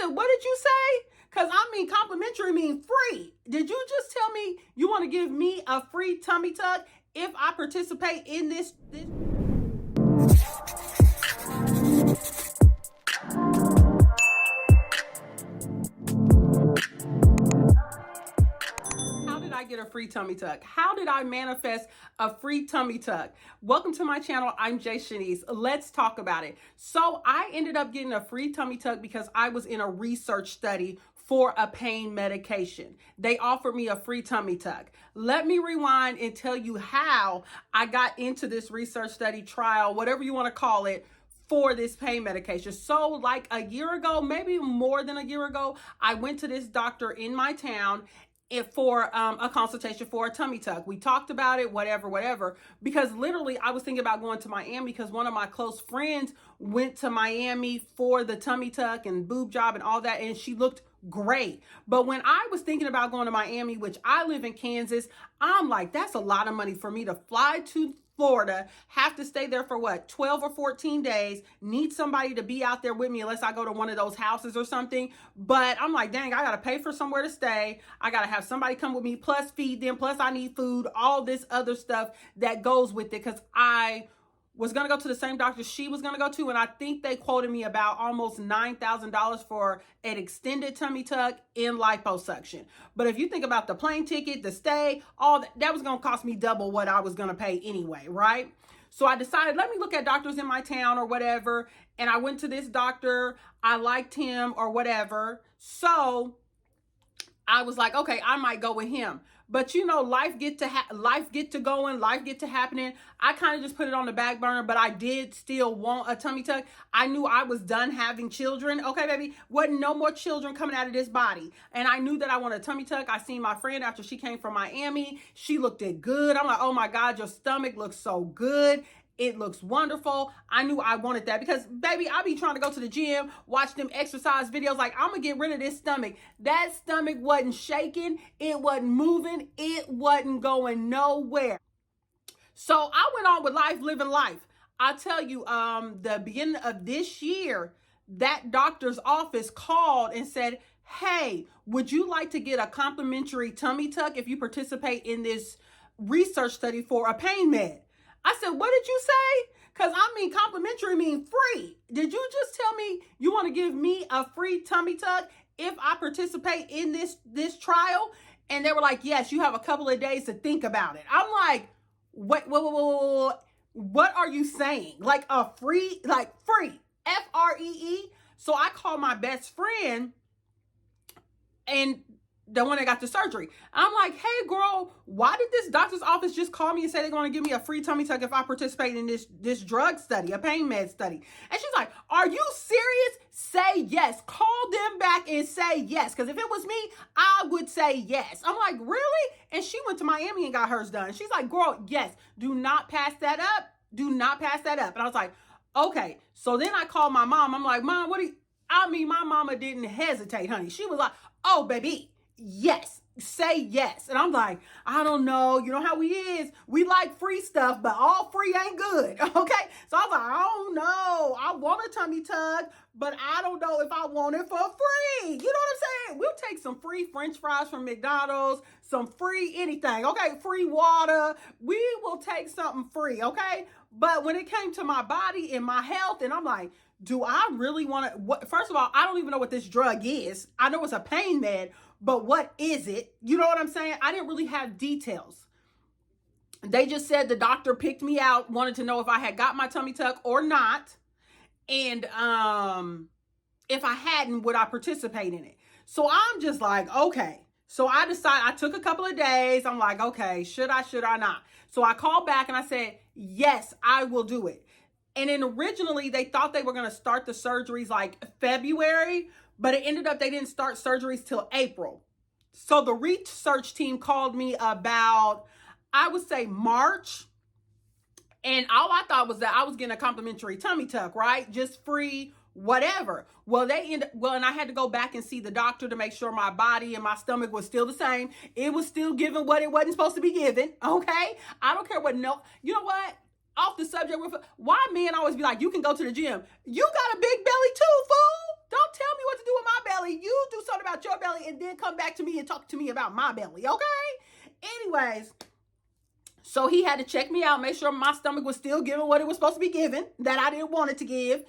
what did you say? Because I mean, complimentary means free. Did you just tell me you want to give me a free tummy tuck if I participate in this? How did I get a free tummy tuck? How did I manifest a free tummy tuck? Welcome to my channel. I'm Jay Shanice. Let's talk about it. So I ended up getting a free tummy tuck because I was in a research study for a pain medication. They offered me a free tummy tuck. Let me rewind and tell you how I got into this research study trial, whatever you want to call it, for this pain medication. So like a year ago, maybe more than a year ago, I went to this doctor in my town for a consultation for a tummy tuck. We talked about it, whatever, because literally I was thinking about going to Miami because one of my close friends went to Miami for the tummy tuck and boob job and all that, and she looked great. But when I was thinking about going to Miami, which I live in Kansas, I'm like, that's a lot of money for me to fly to Florida, have to stay there for what, 12 or 14 days, need somebody to be out there with me unless I go to one of those houses or something. But I'm like, dang, I got to pay for somewhere to stay. I got to have somebody come with me, plus feed them, plus I need food, all this other stuff that goes with it. Because I was going to go to the same doctor she was going to go to. And I think they quoted me about almost $9,000 for an extended tummy tuck in liposuction. But if you think about the plane ticket, the stay, all that was going to cost me double what I was going to pay anyway, right? So I decided, let me look at doctors in my town or whatever. And I went to this doctor. I liked him or whatever. So I was like, okay, I might go with him. But you know, life get to going, life get to happening. I kind of just put it on the back burner, but I did still want a tummy tuck. I knew I was done having children. Okay, baby, wasn't no more children coming out of this body. And I knew that I wanted a tummy tuck. I seen my friend after she came from Miami. She looked it good. I'm like, oh my God, your stomach looks so good. It looks wonderful. I knew I wanted that because, baby, I be trying to go to the gym, watch them exercise videos. Like, I'm going to get rid of this stomach. That stomach wasn't shaking. It wasn't moving. It wasn't going nowhere. So I went on with life, living life. I tell you, the beginning of this year, that doctor's office called and said, hey, would you like to get a complimentary tummy tuck if you participate in this research study for a pain med? I said, what did you say? Because I mean, complimentary means free. Did you just tell me you want to give me a free tummy tuck if I participate in this trial? And they were like, yes, you have a couple of days to think about it. I'm like, what are you saying? Like a free, like free, Free. So I called my best friend and the one that got the surgery. I'm like, hey girl, why did this doctor's office just call me and say they're going to give me a free tummy tuck if I participate in this drug study, a pain med study? And she's like, are you serious? Say yes. Call them back and say yes. Because if it was me, I would say yes. I'm like, really? And she went to Miami and got hers done. She's like, girl, yes, do not pass that up. Do not pass that up. And I was like, okay. So then I called my mom. I'm like, Mom, my mama didn't hesitate, honey. She was like, oh, baby, yes, say yes. And I'm like, I don't know. You know how we is. We like free stuff, but all free ain't good. Okay. So I was like, I don't know. I want a tummy tuck, but I don't know if I want it for free. You know what I'm saying? We'll take some free French fries from McDonald's, some free anything. Okay. Free water. We will take something free. Okay. But when it came to my body and my health, and I'm like, do I really want to? First of all, I don't even know what this drug is. I know it's a pain med, but what is it? You know what I'm saying? I didn't really have details. They just said the doctor picked me out, wanted to know if I had got my tummy tuck or not. And if I hadn't, would I participate in it? So I'm just like, okay. So I decided, I took a couple of days. I'm like, okay, should I not? So I called back and I said, yes, I will do it. And then originally they thought they were going to start the surgeries like February, but it ended up they didn't start surgeries till April. So the research team called me about, I would say March. And all I thought was that I was getting a complimentary tummy tuck, right? Just free, whatever. Well, and I had to go back and see the doctor to make sure my body and my stomach was still the same. It was still giving what it wasn't supposed to be giving. Okay. I don't care what, you know what? Off the subject, why men always be like, you can go to the gym. You got a big belly too, fool. Don't tell me what to do with my belly. about your belly and then come back to me and talk to me about my belly, okay? Anyways, so he had to check me out, make sure my stomach was still giving what it was supposed to be giving, that I didn't want it to give.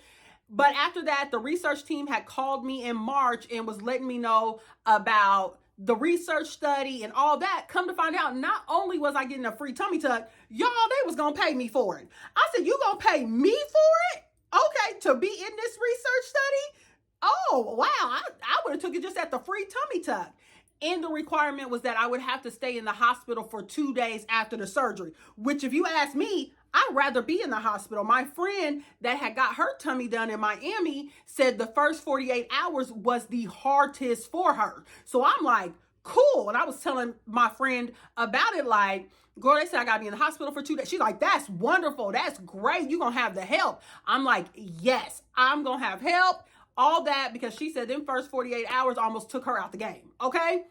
But after that, the research team had called me in March and was letting me know about the research study and all that. Come to find out, not only was I getting a free tummy tuck, y'all, they was gonna pay me for it. I said, you gonna pay me for it? Okay, to be in this research study? Oh, wow, I would have took it just at the free tummy tuck. And the requirement was that I would have to stay in the hospital for 2 days after the surgery, which if you ask me, I'd rather be in the hospital. My friend that had got her tummy done in Miami said the first 48 hours was the hardest for her. So I'm like, cool. And I was telling my friend about it, like, girl, they said I gotta be in the hospital for 2 days. She's like, that's wonderful. That's great. You're gonna have the help. I'm like, yes, I'm gonna have help. All that, because she said them first 48 hours almost took her out the game. Okay.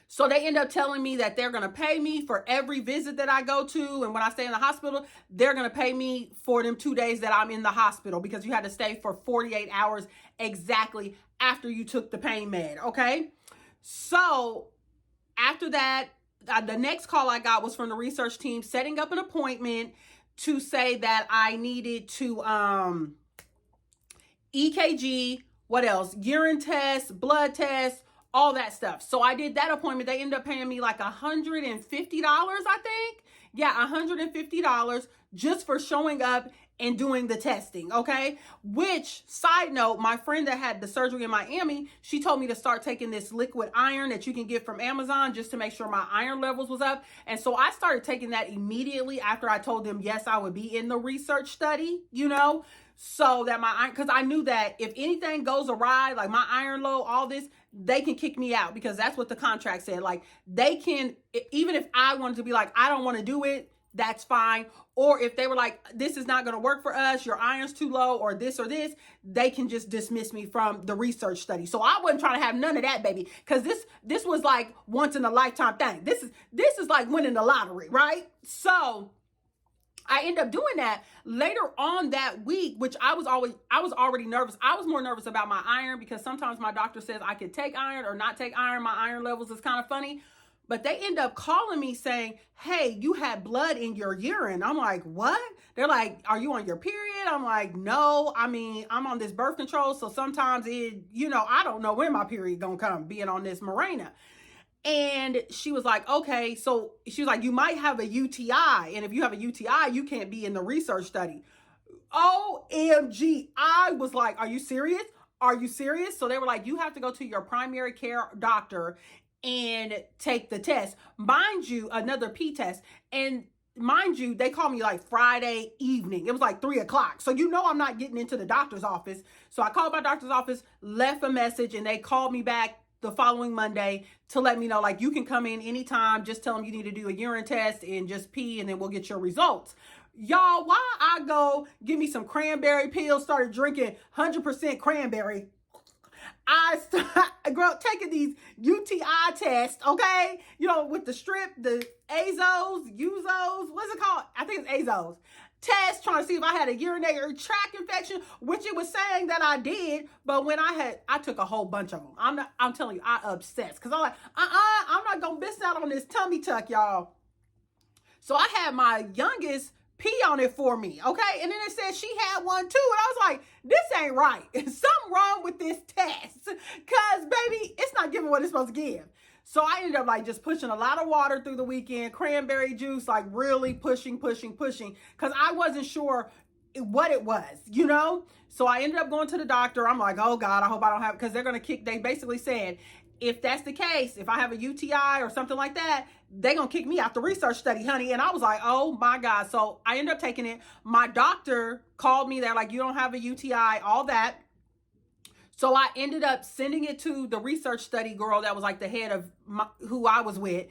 So they end up telling me that they're going to pay me for every visit that I go to. And when I stay in the hospital, they're going to pay me for them 2 days that I'm in the hospital, because you had to stay for 48 hours exactly after you took the pain med. Okay. So after that, the next call I got was from the research team setting up an appointment to say that I needed to, EKG, what else? Urine test, blood test, all that stuff. So I did that appointment. They ended up paying me like $150, I think. Yeah, $150 just for showing up and doing the testing, okay? Which, side note, my friend that had the surgery in Miami, she told me to start taking this liquid iron that you can get from Amazon just to make sure my iron levels was up. And so I started taking that immediately after I told them, yes, I would be in the research study, you know? So that my iron, because I knew that if anything goes awry, like my iron low, all this, they can kick me out, because that's what the contract said. Like they can, even if I wanted to be like, I don't want to do it, that's fine. Or if they were like, this is not going to work for us, your iron's too low, or this, they can just dismiss me from the research study. So I wasn't trying to have none of that, baby, because this was like once in a lifetime thing. This is like winning the lottery, right? So I ended up doing that later on that week, which I was already nervous. I was more nervous about my iron, because sometimes my doctor says I could take iron or not take iron. My iron levels is kind of funny. But they end up calling me saying, hey, you had blood in your urine. I'm like, what? They're like, are you on your period? I'm like, no, I mean, I'm on this birth control. So sometimes I don't know when my period gonna come being on this Mirena. And she was like, okay, so she was like, you might have a UTI. And if you have a UTI, you can't be in the research study. OMG. I was like, are you serious? Are you serious? So they were like, you have to go to your primary care doctor and take the test. Mind you, another P test. And mind you, they called me like Friday evening. It was like 3:00. So I'm not getting into the doctor's office. So I called my doctor's office, left a message, and they called me back the following Monday to let me know, like, you can come in anytime. Just tell them you need to do a urine test and just pee, and then we'll get your results. Y'all, why I go give me some cranberry pills, started drinking 100% cranberry. I started taking these UTI tests, okay? With the strip, the Azos, what's it called? I think it's Azos. Test, trying to see if I had a urinary tract infection, which it was saying that I did. But when I took a whole bunch of them. I'm telling you, I obsessed. Because I'm like, I'm not going to miss out on this tummy tuck, y'all. So I had my youngest pee on it for me, okay? And then it said she had one too. And I was like, this ain't right. Something wrong with this test. Because, baby, it's not giving what it's supposed to give. So I ended up like just pushing a lot of water through the weekend, cranberry juice, like really pushing, because I wasn't sure what it was, So I ended up going to the doctor. I'm like, oh God, I hope I don't have, because they're going to they basically said, if that's the case, if I have a UTI or something like that, they're going to kick me out the research study, honey. And I was like, oh my God. So I ended up taking it. My doctor called me. They're like, you don't have a UTI, all that. So I ended up sending it to the research study girl that was like the head of who I was with.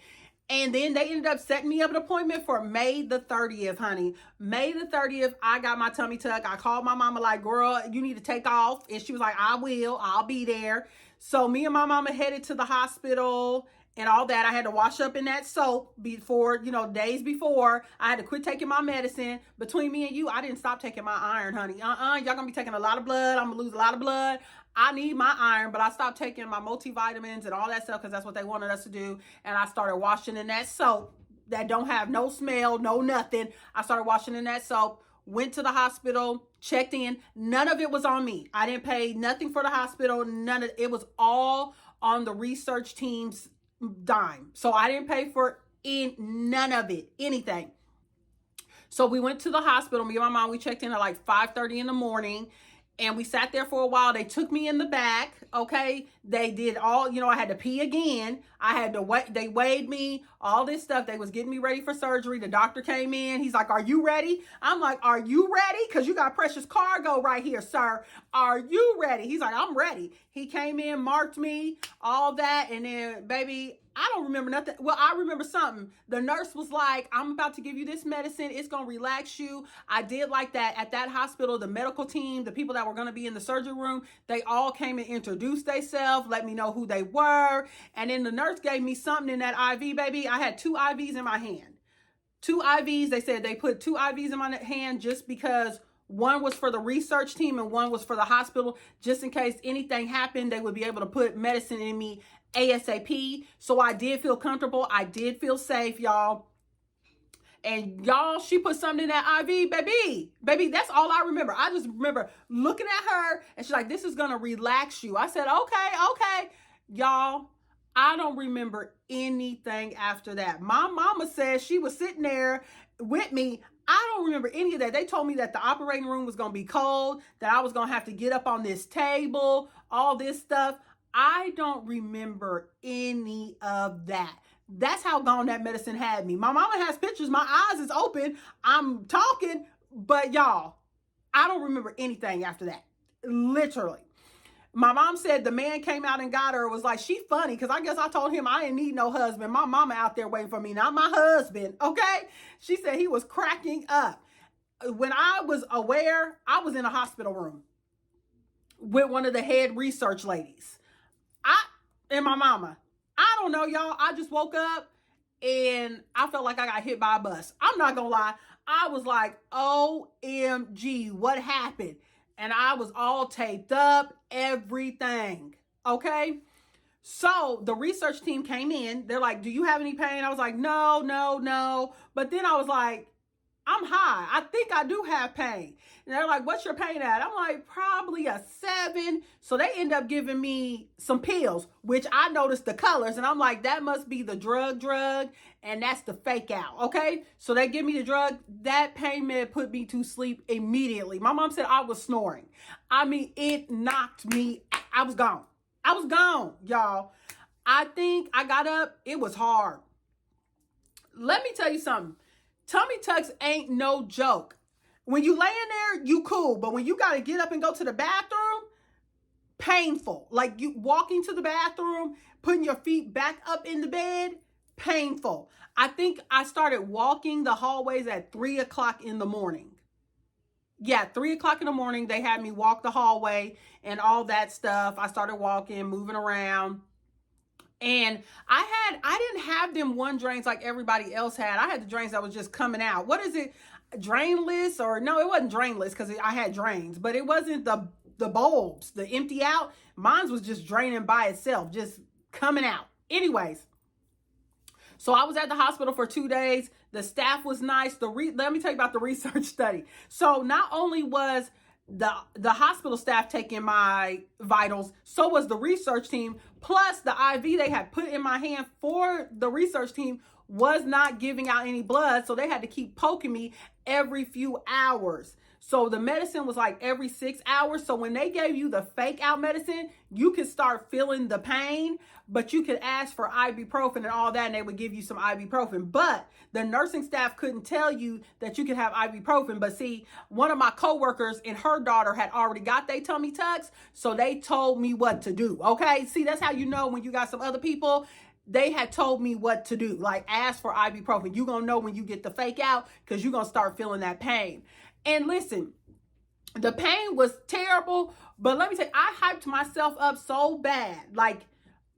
And then they ended up setting me up an appointment for May the 30th, honey. May the 30th, I got my tummy tuck. I called my mama like, girl, you need to take off. And she was like, I'll be there. So me and my mama headed to the hospital and all that. I had to wash up in that soap before, days before. I had to quit taking my medicine. Between me and you, I didn't stop taking my iron, honey. Y'all gonna be taking a lot of blood. I'm gonna lose a lot of blood. I need my iron, but I stopped taking my multivitamins and all that stuff because that's what they wanted us to do. And I started washing in that soap that don't have no smell, no nothing. I started washing in that soap, went to the hospital, checked in. None of it was on me. I didn't pay nothing for the hospital. None of it was all on the research team's dime. So I didn't pay for none of it, anything. So we went to the hospital. Me and my mom, we checked in at like 5:30 in the morning. And we sat there for a while. They took me in the back, okay? They did all, I had to pee again. I had to wait. They weighed me, all this stuff. They was getting me ready for surgery. The doctor came in. He's like, are you ready? I'm like, are you ready? Because you got precious cargo right here, sir. Are you ready? He's like, I'm ready. He came in, marked me, all that. And then, baby, I don't remember nothing. Well, I remember something. The nurse was like, I'm about to give you this medicine. It's going to relax you. I did like that. At that hospital, the medical team, the people that were going to be in the surgery room, they all came and introduced themselves, let me know who they were. And then the nurse gave me something in that IV, baby. I had 2 IVs in my hand. 2 IVs. They said they put 2 IVs in my hand just because one was for the research team and one was for the hospital. Just in case anything happened, they would be able to put medicine in me ASAP. So I did feel comfortable. I did feel safe, y'all. And y'all, she put something in that IV, baby, that's all I remember. I just remember looking at her and she's like, this is going to relax you. I said, okay. Y'all, I don't remember anything after that. My mama said she was sitting there with me. I don't remember any of that. They told me that the operating room was going to be cold, that I was going to have to get up on this table, all this stuff. I don't remember any of that. That's how gone that medicine had me. My mama has pictures. My eyes is open. I'm talking, but y'all, I don't remember anything after that. Literally. My mom said the man came out and got her. It was like, she funny, because I guess I told him I didn't need no husband. My mama out there waiting for me, not my husband, okay? She said he was cracking up. When I was aware, I was in a hospital room with one of the head research ladies. And my mama. I don't know, y'all. I just woke up and I felt like I got hit by a bus. I'm not gonna lie. I was like, OMG, what happened? And I was all taped up, everything. Okay? So the research team came in. They're like, do you have any pain? I was like, no. But then I was like, I'm high. I think I do have pain. And they're like, what's your pain at? I'm like, probably a 7. So they end up giving me some pills, which I noticed the colors. And I'm like, that must be the drug. And that's the fake out. Okay. So they give me the drug. That pain med put me to sleep immediately. My mom said I was snoring. I mean, it knocked me. I was gone, y'all. I think I got up. It was hard. Let me tell you something. Tummy tucks ain't no joke. When you lay in there, you cool. But when you got to get up and go to the bathroom, painful. Like you walking to the bathroom, putting your feet back up in the bed, painful. I think I started walking the hallways at 3 o'clock in the morning. Yeah, 3 o'clock in the morning, they had me walk the hallway and all that stuff. I started walking, moving around. And I didn't have them one drains like everybody else had. I had the drains that was just coming out. What is it? Drainless? Or no, it wasn't drainless because I had drains, but it wasn't the bulbs, the empty out. Mine was just draining by itself, just coming out. Anyways, so I was at the hospital for 2 days. The staff was nice. Let me tell you about the research study. So not only was the hospital staff taking my vitals, so was the research team, plus the IV they had put in my hand for the research team was not giving out any blood, so they had to keep poking me every few hours. So the medicine was like every 6 hours. So when they gave you the fake out medicine, you could start feeling the pain, but you could ask for ibuprofen and all that, and they would give you some ibuprofen. But the nursing staff couldn't tell you that you could have ibuprofen. But see, one of my coworkers and her daughter had already got their tummy tucks, so they told me what to do. Okay, see, that's how you know when you got some other people. They had told me what to do, like ask for ibuprofen. You're gonna know when you get the fake out because you're gonna start feeling that pain. And listen, the pain was terrible, but let me tell you, I hyped myself up so bad. Like,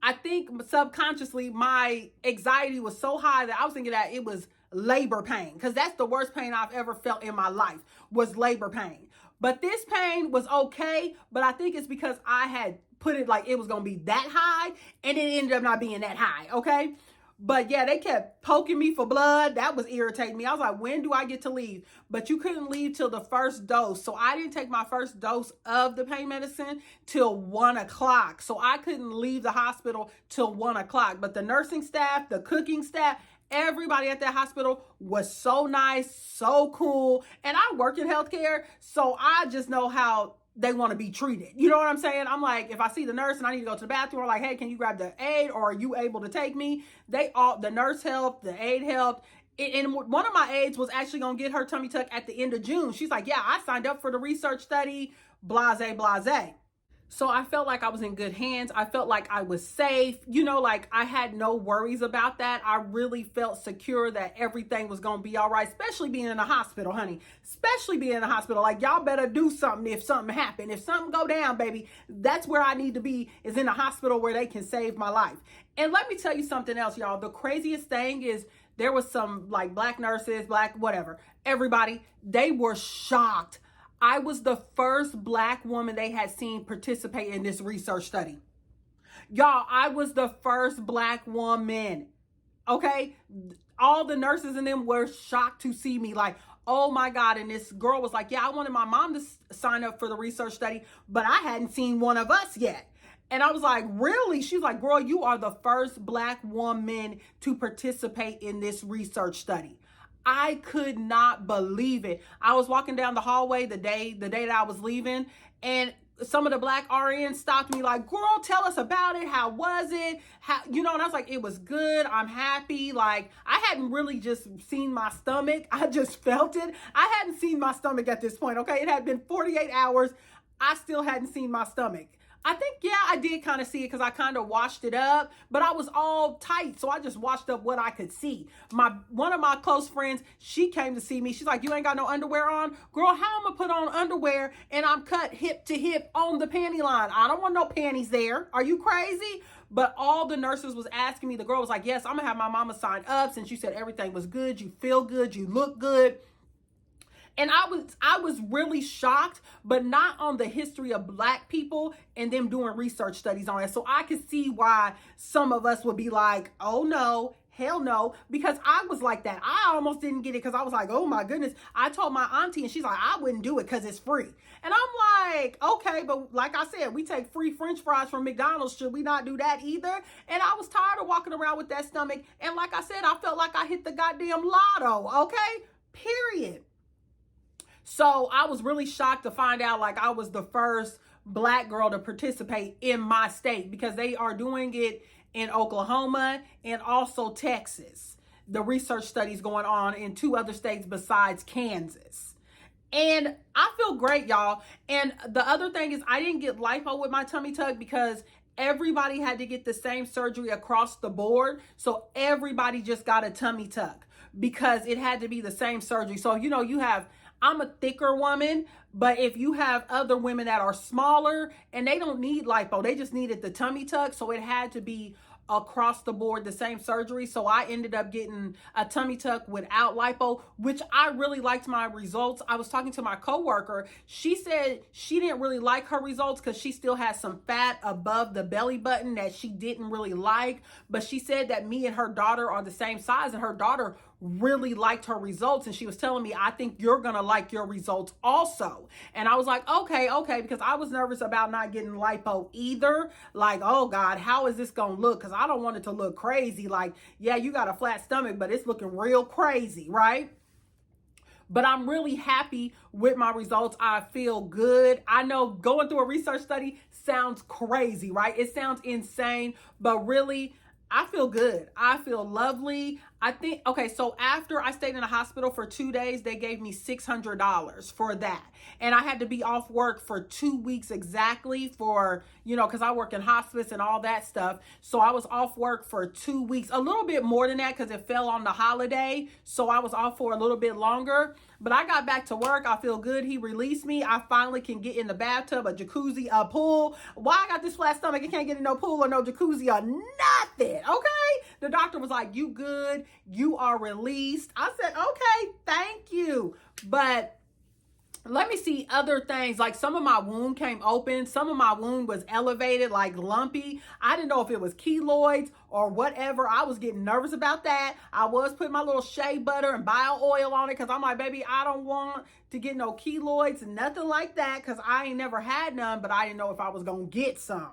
I think subconsciously my anxiety was so high that I was thinking that it was labor pain, because that's the worst pain I've ever felt in my life, was labor pain. But this pain was okay, but I think it's because I had put it like it was going to be that high, and it ended up not being that high, okay? But yeah, they kept poking me for blood. That was irritating me. I was like, when do I get to leave? But you couldn't leave till the first dose. So I didn't take my first dose of the pain medicine till 1 o'clock. So I couldn't leave the hospital till 1 o'clock. But the nursing staff, the cooking staff, everybody at that hospital was so nice, so cool. And I work in healthcare, so I just know how they want to be treated. You know what I'm saying? I'm like, if I see the nurse and I need to go to the bathroom, I'm like, hey, can you grab the aide, or are you able to take me? The nurse helped, the aide helped. And one of my aides was actually going to get her tummy tuck at the end of June. She's like, yeah, I signed up for the research study, blase, blase. So I felt like I was in good hands. I felt like I was safe. You know, like I had no worries about that. I really felt secure that everything was going to be all right, especially being in a hospital, honey. Especially being in a hospital. Like, y'all better do something if something happened. If something go down, baby, that's where I need to be, is in a hospital where they can save my life. And let me tell you something else, y'all. The craziest thing is there was some like black nurses, black whatever, everybody, they were shocked. I was the first black woman they had seen participate in this research study. Y'all, I was the first black woman. Okay? All the nurses in them were shocked to see me, like, oh my God. And this girl was like, yeah, I wanted my mom to sign up for the research study, but I hadn't seen one of us yet. And I was like, really? She's like, girl, you are the first black woman to participate in this research study. I could not believe it. I was walking down the hallway the day that I was leaving, and some of the black RNs stopped me like, girl, tell us about it. How was it? And I was like, it was good. I'm happy. Like, I hadn't really just seen my stomach. I just felt it. I hadn't seen my stomach at this point. Okay. It had been 48 hours. I still hadn't seen my stomach. I think, yeah, I did kind of see it because I kind of washed it up, but I was all tight. So I just washed up what I could see. One of my close friends, she came to see me. She's like, you ain't got no underwear on? Girl, how am I put on underwear and I'm cut hip to hip on the panty line? I don't want no panties there. Are you crazy? But all the nurses was asking me. The girl was like, yes, I'm going to have my mama sign up since you said everything was good. You feel good. You look good. And I was really shocked, but not on the history of black people and them doing research studies on it. So I could see why some of us would be like, oh no, hell no, because I was like that. I almost didn't get it because I was like, oh my goodness. I told my auntie and she's like, I wouldn't do it because it's free. And I'm like, okay, but like I said, we take free French fries from McDonald's. Should we not do that either? And I was tired of walking around with that stomach. And like I said, I felt like I hit the goddamn lotto, okay? Period. So I was really shocked to find out like I was the first black girl to participate in my state, because they are doing it in Oklahoma and also Texas. The research studies going on in 2 other states besides Kansas. And I feel great, y'all. And the other thing is I didn't get lipo with my tummy tuck because everybody had to get the same surgery across the board. So everybody just got a tummy tuck because it had to be the same surgery. So, I'm a thicker woman, but if you have other women that are smaller and they don't need lipo, they just needed the tummy tuck. So it had to be across the board, the same surgery. So I ended up getting a tummy tuck without lipo, which I really liked my results. I was talking to my coworker. She said she didn't really like her results because she still has some fat above the belly button that she didn't really like. But she said that me and her daughter are the same size, and her daughter really liked her results. And she was telling me, I think you're going to like your results also. And I was like, okay, because I was nervous about not getting lipo either. Like, oh God, how is this going to look? Because I don't want it to look crazy. Like, yeah, you got a flat stomach, but it's looking real crazy, right? But I'm really happy with my results. I feel good. I know going through a research study sounds crazy, right? It sounds insane, but really, I feel good. I feel lovely. I think, okay, so after I stayed in the hospital for 2 days, they gave me $600 for that. And I had to be off work for 2 weeks exactly for, because I work in hospice and all that stuff. So I was off work for 2 weeks, a little bit more than that because it fell on the holiday. So I was off for a little bit longer. But I got back to work. I feel good. He released me. I finally can get in the bathtub, a jacuzzi, a pool. Why I got this flat stomach? I can't get in no pool or no jacuzzi or nothing. Okay. The doctor was like, you good. You are released. I said, okay, thank you. But let me see other things. Like some of my wound came open. Some of my wound was elevated, like lumpy. I didn't know if it was keloids or whatever. I was getting nervous about that. I was putting my little shea butter and bio oil on it because I'm like, baby, I don't want to get no keloids, nothing like that, because I ain't never had none, but I didn't know if I was going to get some.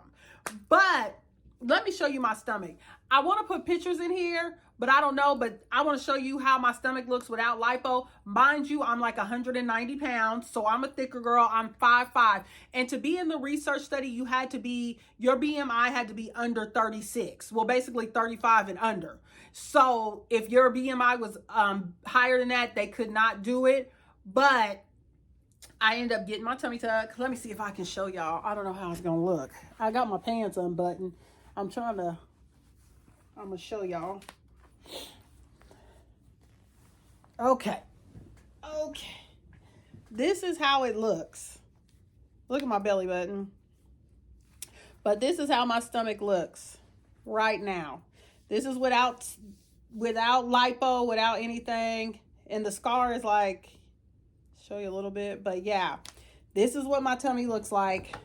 But let me show you my stomach. I want to put pictures in here, but I don't know. But I want to show you how my stomach looks without lipo. Mind you, I'm like 190 pounds, so I'm a thicker girl. I'm 5'5". And to be in the research study, you had to be, your BMI had to be under 36. Well, basically 35 and under. So if your BMI was higher than that, they could not do it. But I ended up getting my tummy tuck. Let me see if I can show y'all. I don't know how it's going to look. I got my pants unbuttoned. I'm going to show y'all. Okay. This is how it looks. Look at my belly button. But this is how my stomach looks right now. This is without lipo, without anything. And the scar is like, show you a little bit, but yeah, this is what my tummy looks like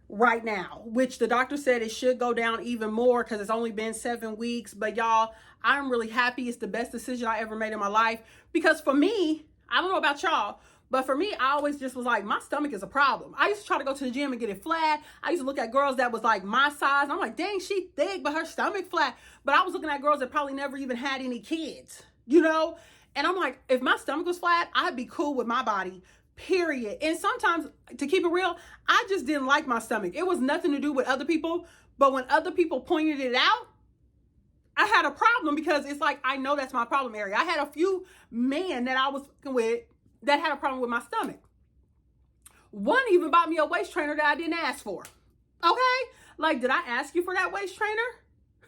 right now, which the doctor said it should go down even more because it's only been 7 weeks. But y'all, I'm really happy. It's the best decision I ever made in my life, because for me, I don't know about y'all, but for me, I always just was like, my stomach is a problem. I used to try to go to the gym and get it flat. I used to look at girls that was like my size, and I'm like, dang, she thick, but her stomach flat. But I was looking at girls that probably never even had any kids, you know? And I'm like, if my stomach was flat, I'd be cool with my body, period. And sometimes, to keep it real, I just didn't like my stomach. It was nothing to do with other people. But when other people pointed it out, I had a problem, because it's like, I know that's my problem area. I had a few men that I was with that had a problem with my stomach. One even bought me a waist trainer that I didn't ask for. Okay? Like, did I ask you for that waist trainer?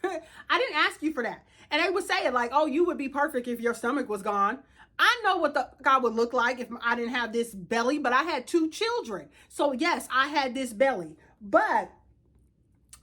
I didn't ask you for that. And they would say it like, oh, you would be perfect if your stomach was gone. I know what the guy would look like if I didn't have this belly, but I had 2 children. So yes, I had this belly, but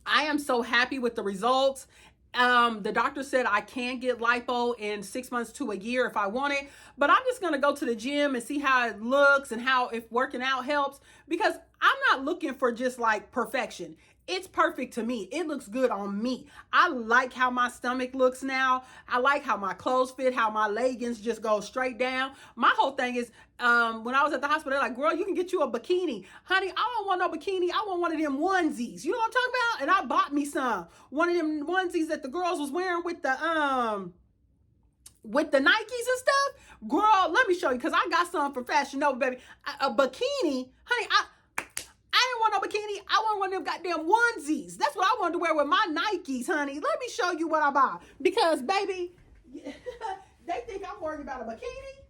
I am so happy with the results. The doctor said I can get lipo in 6 months to a year if I want it, but I'm just going to go to the gym and see how it looks and how, if working out helps, because I'm not looking for just like perfection. It's perfect to me. It looks good on me. I like how my stomach looks now. I like how my clothes fit, how my leggings just go straight down. My whole thing is, when I was at the hospital, they're like, girl, you can get you a bikini. Honey, I don't want no bikini. I want one of them onesies. You know what I'm talking about? And I bought me some. One of them onesies that the girls was wearing with the Nikes and stuff. Girl, let me show you, because I got some for Fashion Nova, baby. A bikini. Honey, I didn't want no bikini. I want one of them goddamn onesies. That's what I wanted to wear with my Nikes, honey. Let me show you what I bought. Because, baby, they think I'm worried about a bikini.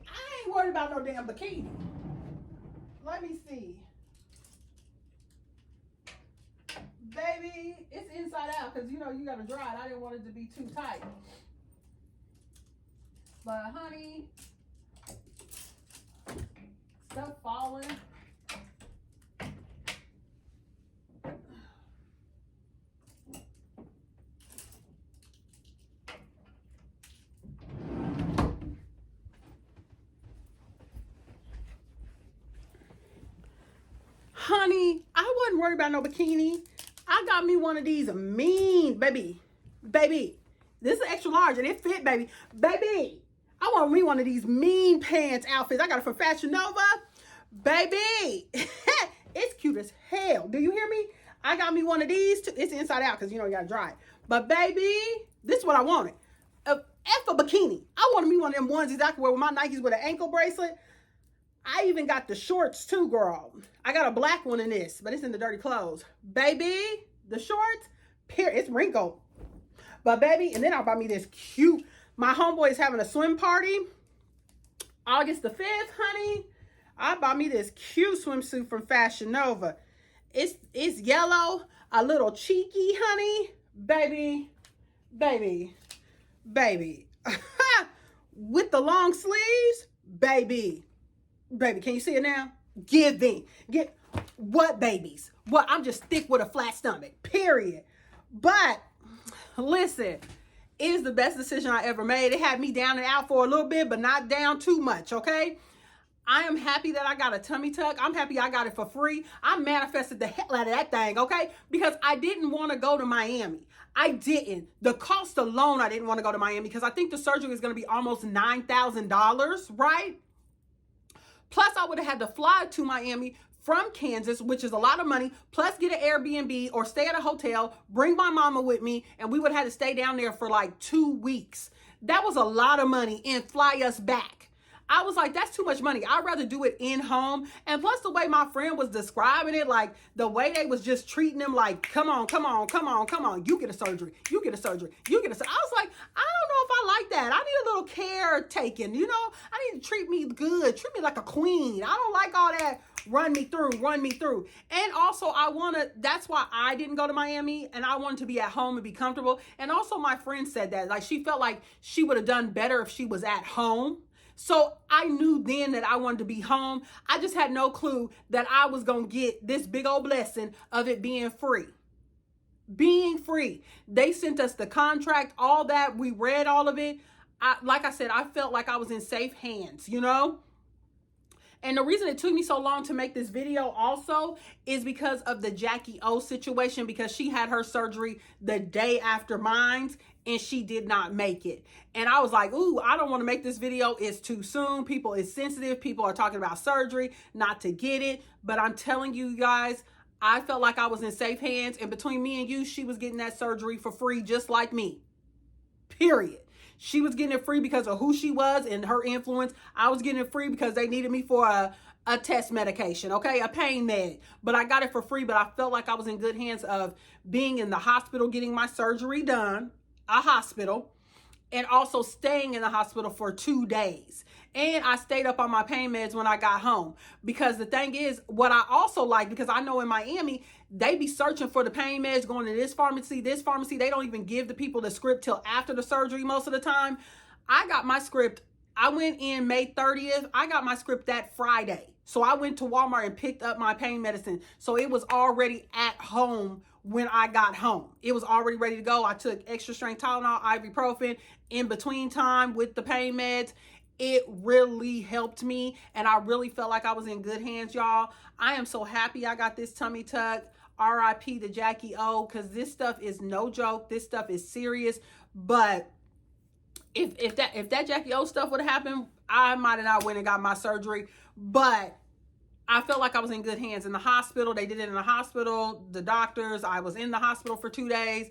I ain't worried about no damn bikini. Let me see. Baby, it's inside out because, you know, you got to dry it. I didn't want it to be too tight. But, honey, stuff falling. Honey, I wasn't worried about no bikini. I got me one of these mean, baby. This is extra large and it fit, baby. I want me one of these mean pants outfits. I got it from Fashion Nova. Baby, it's cute as hell. Do you hear me? I got me one of these too. It's inside out because, you know, you got to dry it. But, baby, this is what I wanted. F a bikini. I wanted me one of them onesies I could wear with my Nikes with an ankle bracelet. I even got the shorts too, girl. I got a black one in this, but it's in the dirty clothes. Baby, the shorts, it's wrinkled. But, baby, and then I bought me this cute, my homeboy is having a swim party August the 5th, honey. I bought me this cute swimsuit from Fashion Nova. It's yellow, a little cheeky, honey. Baby. With the long sleeves, baby, can you see it now? Get what, babies? What? I'm just thick with a flat stomach, period. But listen, it is the best decision I ever made. It had me down and out for a little bit, but not down too much, okay? I am happy that I got a tummy tuck. I'm happy I got it for free. I manifested the hell out of that thing, okay? Because I didn't want to go to Miami. I didn't. The cost alone, I didn't want to go to Miami because I think the surgery is going to be almost $9,000, right? Plus, I would have had to fly to Miami from Kansas, which is a lot of money, plus get an Airbnb or stay at a hotel, bring my mama with me, and we would have had to stay down there for like 2 weeks. That was a lot of money and fly us back. I was like, that's too much money. I'd rather do it in home. And plus the way my friend was describing it, like the way they was just treating him like, come on, come on, come on, come on. You get a surgery. You get a surgery. You get a surgery. I was like, I don't know if I like that. I need a little care taken. You know, I need to treat me good. Treat me like a queen. I don't like all that. Run me through, run me through. And also that's why I didn't go to Miami, and I wanted to be at home and be comfortable. And also my friend said that, like, she felt like she would have done better if she was at home. So I knew then that I wanted to be home. I just had no clue that I was going to get this big old blessing of it being free. Being free. They sent us the contract, all that. We read all of it. Like I said, I felt like I was in safe hands, you know? And the reason it took me so long to make this video also is because of the Jackie O situation, because she had her surgery the day after mine and she did not make it. And I was like, ooh, I don't want to make this video. It's too soon. People is sensitive. People are talking about surgery, not to get it. But I'm telling you guys, I felt like I was in safe hands. And between me and you, she was getting that surgery for free, just like me. Period. She was getting it free because of who she was and her influence. I was getting it free because they needed me for a test medication, okay? A pain med. But I got it for free, but I felt like I was in good hands of being in the hospital, getting my surgery done, a hospital, and also staying in the hospital for 2 days. And I stayed up on my pain meds when I got home. Because the thing is, what I also like, because I know in Miami, they be searching for the pain meds, going to this pharmacy. They don't even give the people the script till after the surgery most of the time. I got my script. I went in May 30th. I got my script that Friday. So I went to Walmart and picked up my pain medicine. So it was already at home when I got home. It was already ready to go. I took extra strength Tylenol, ibuprofen in between time with the pain meds. It really helped me, and I really felt like I was in good hands, y'all. I am so happy I got this tummy tuck. RIP to Jackie O, because this stuff is no joke. This stuff is serious. But if that Jackie O stuff would have happened, I might have not went and got my surgery. But I felt like I was in good hands in the hospital. They did it in the hospital. The doctors. I was in the hospital for 2 days.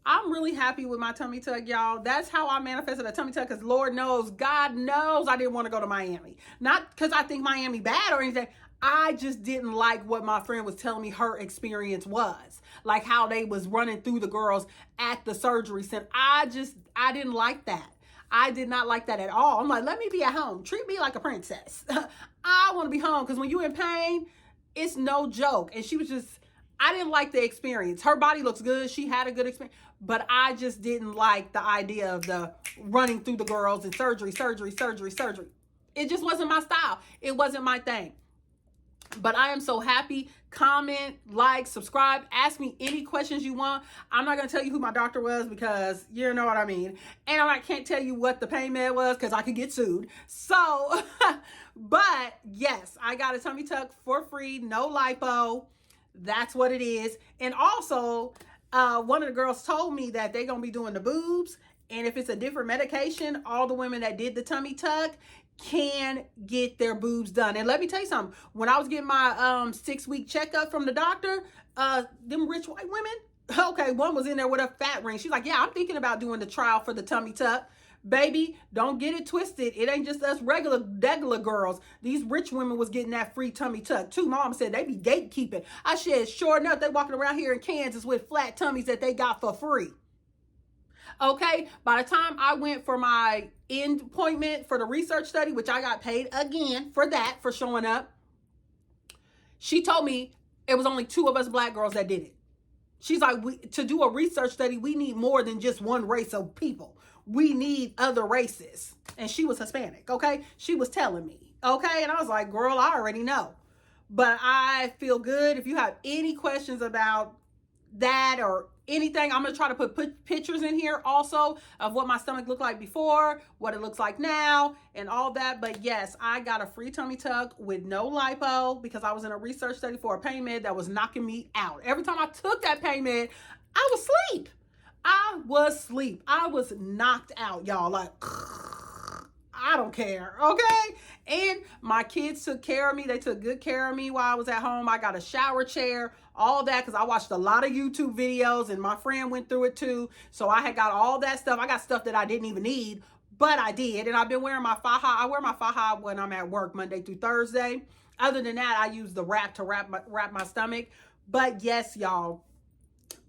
I'm really happy with my tummy tuck, y'all. That's how I manifested a tummy tuck, because Lord knows, God knows I didn't want to go to Miami. Not because I think Miami bad or anything. I just didn't like what my friend was telling me her experience was. Like how they was running through the girls at the surgery center. I didn't like that. I did not like that at all. I'm like, let me be at home. Treat me like a princess. I want to be home, because when you're in pain, it's no joke. And she was just, I didn't like the experience. Her body looks good. She had a good experience. But I just didn't like the idea of the running through the girls and surgery. It just wasn't my style. It wasn't my thing. But I am so happy. Comment, like, subscribe. Ask me any questions you want. I'm not going to tell you who my doctor was, because you know what I mean. And I can't tell you what the pain med was, because I could get sued. So, but yes, I got a tummy tuck for free. No lipo. That's what it is. And also, one of the girls told me that they're going to be doing the boobs. And if it's a different medication, all the women that did the tummy tuck can get their boobs done. And let me tell you something. When I was getting my 6-week checkup from the doctor, them rich white women, okay, one was in there with a fat ring. She's like, yeah, I'm thinking about doing the trial for the tummy tuck. Baby, don't get it twisted. It ain't just us regular girls. These rich women was getting that free tummy tuck too. Mom said they be gatekeeping. I said, sure enough, they walking around here in Kansas with flat tummies that they got for free. Okay, by the time I went for my end appointment for the research study, which I got paid again for that, for showing up, she told me it was only 2 of us black girls that did it. She's like, to do a research study, we need more than just one race of people. We need other races. And she was Hispanic, okay? She was telling me, okay? And I was like, girl, I already know. But I feel good. If you have any questions about that or anything, I'm gonna try to put pictures in here also of what my stomach looked like before, what it looks like now, and all that. But yes, I got a free tummy tuck with no lipo because I was in a research study for a pain med that was knocking me out. Every time I took that pain med, I was asleep. I was knocked out, y'all. Like, I don't care, okay? And my kids took care of me. They took good care of me while I was at home. I got a shower chair, all that, because I watched a lot of YouTube videos, and my friend went through it too. So I had got all that stuff. I got stuff that I didn't even need, but I did. And I've been wearing my faja. I wear my faja when I'm at work Monday through Thursday. Other than that, I use the wrap to wrap my stomach. But yes, y'all,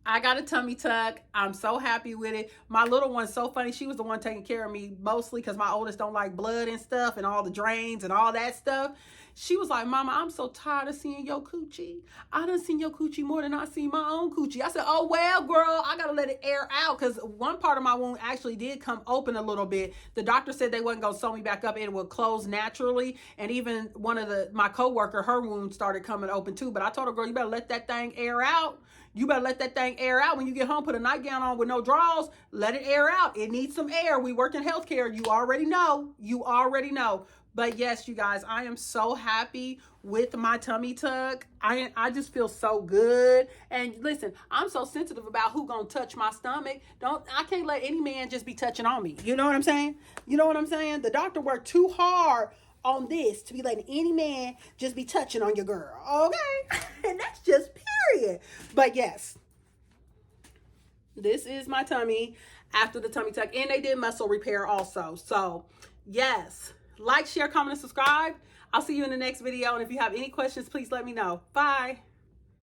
I got a tummy tuck. I'm so happy with it. My little one's so funny. She was the one taking care of me mostly because my oldest don't like blood and stuff and all the drains and all that stuff. She was like, Mama, I'm so tired of seeing your coochie. I done seen your coochie more than I seen my own coochie. I said, oh, well, girl, I got to let it air out because one part of my wound actually did come open a little bit. The doctor said they wasn't going to sew me back up. It would close naturally. And even one of my coworker, her wound started coming open too. But I told her, girl, you better let that thing air out. You better let that thing air out. When you get home, put a nightgown on with no drawers. Let it air out. It needs some air. We work in healthcare. You already know. You already know. But yes, you guys, I am so happy with my tummy tuck. I just feel so good. And listen, I'm so sensitive about who gonna touch my stomach. I can't let any man just be touching on me. You know what I'm saying? You know what I'm saying? The doctor worked too hard on this to be letting any man just be touching on your girl. Okay? And that's just period. But yes, this is my tummy after the tummy tuck. And they did muscle repair also. So yes, like, share, comment, and subscribe. I'll see you in the next video. And if you have any questions, please let me know. Bye.